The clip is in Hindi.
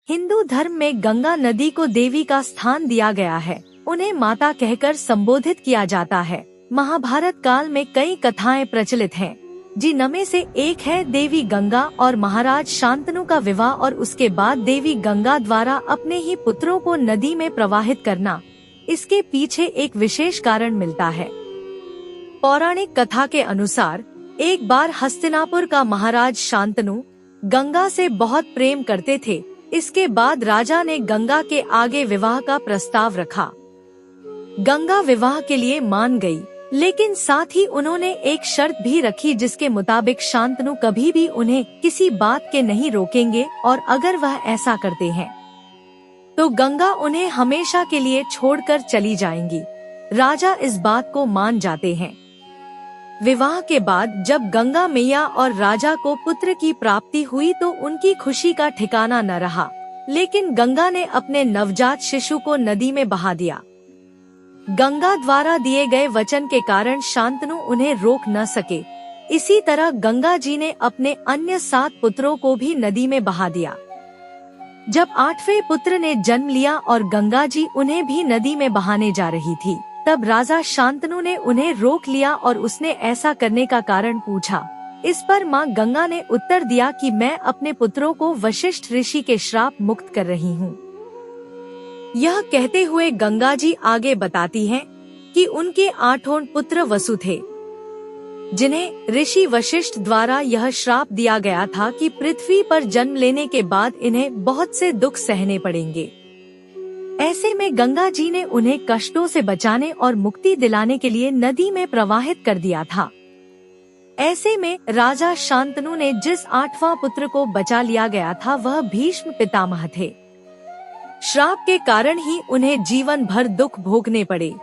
हिंदू धर्म में गंगा नदी को देवी का स्थान दिया गया है। उन्हें माता कहकर संबोधित किया जाता है। महाभारत काल में कई कथाएं प्रचलित हैं, जिनमें से एक है देवी गंगा और महाराज शांतनु का विवाह और उसके बाद देवी गंगा द्वारा अपने ही पुत्रों को नदी में प्रवाहित करना। इसके पीछे एक विशेष कारण मिलता है। पौराणिक कथा के अनुसार एक बार हस्तिनापुर का महाराज शांतनु गंगा से बहुत प्रेम करते थे। इसके बाद राजा ने गंगा के आगे विवाह का प्रस्ताव रखा। गंगा विवाह के लिए मान गई, लेकिन साथ ही उन्होंने एक शर्त भी रखी जिसके मुताबिक शांतनु कभी भी उन्हें किसी बात के नहीं रोकेंगे और अगर वह ऐसा करते हैं तो गंगा उन्हें हमेशा के लिए छोड़कर चली जाएंगी। राजा इस बात को मान जाते हैं। विवाह के बाद जब गंगा मैया और राजा को पुत्र की प्राप्ति हुई तो उनकी खुशी का ठिकाना न रहा, लेकिन गंगा ने अपने नवजात शिशु को नदी में बहा दिया। गंगा द्वारा दिए गए वचन के कारण शांतनु उन्हें रोक न सके। इसी तरह गंगा जी ने अपने अन्य 7 पुत्रों को भी नदी में बहा दिया। जब 8वें पुत्र ने जन्म लिया और गंगा जी उन्हें भी नदी में बहाने जा रही थी, तब राजा शांतनु ने उन्हें रोक लिया और उसने ऐसा करने का कारण पूछा। इस पर मां गंगा ने उत्तर दिया कि मैं अपने पुत्रों को वशिष्ठ ऋषि के श्राप मुक्त कर रही हूँ। यह कहते हुए गंगा जी आगे बताती हैं कि उनके 8 पुत्र वसु थे, जिन्हें ऋषि वशिष्ठ द्वारा यह श्राप दिया गया था कि पृथ्वी पर जन्म लेने के बाद इन्हें बहुत से दुख सहने पड़ेंगे। ऐसे में गंगा जी ने उन्हें कष्टों से बचाने और मुक्ति दिलाने के लिए नदी में प्रवाहित कर दिया था। ऐसे में राजा शांतनु ने जिस 8वां पुत्र को बचा लिया गया था वह भीष्म पितामह थे। श्राप के कारण ही उन्हें जीवन भर दुख भोगने पड़े।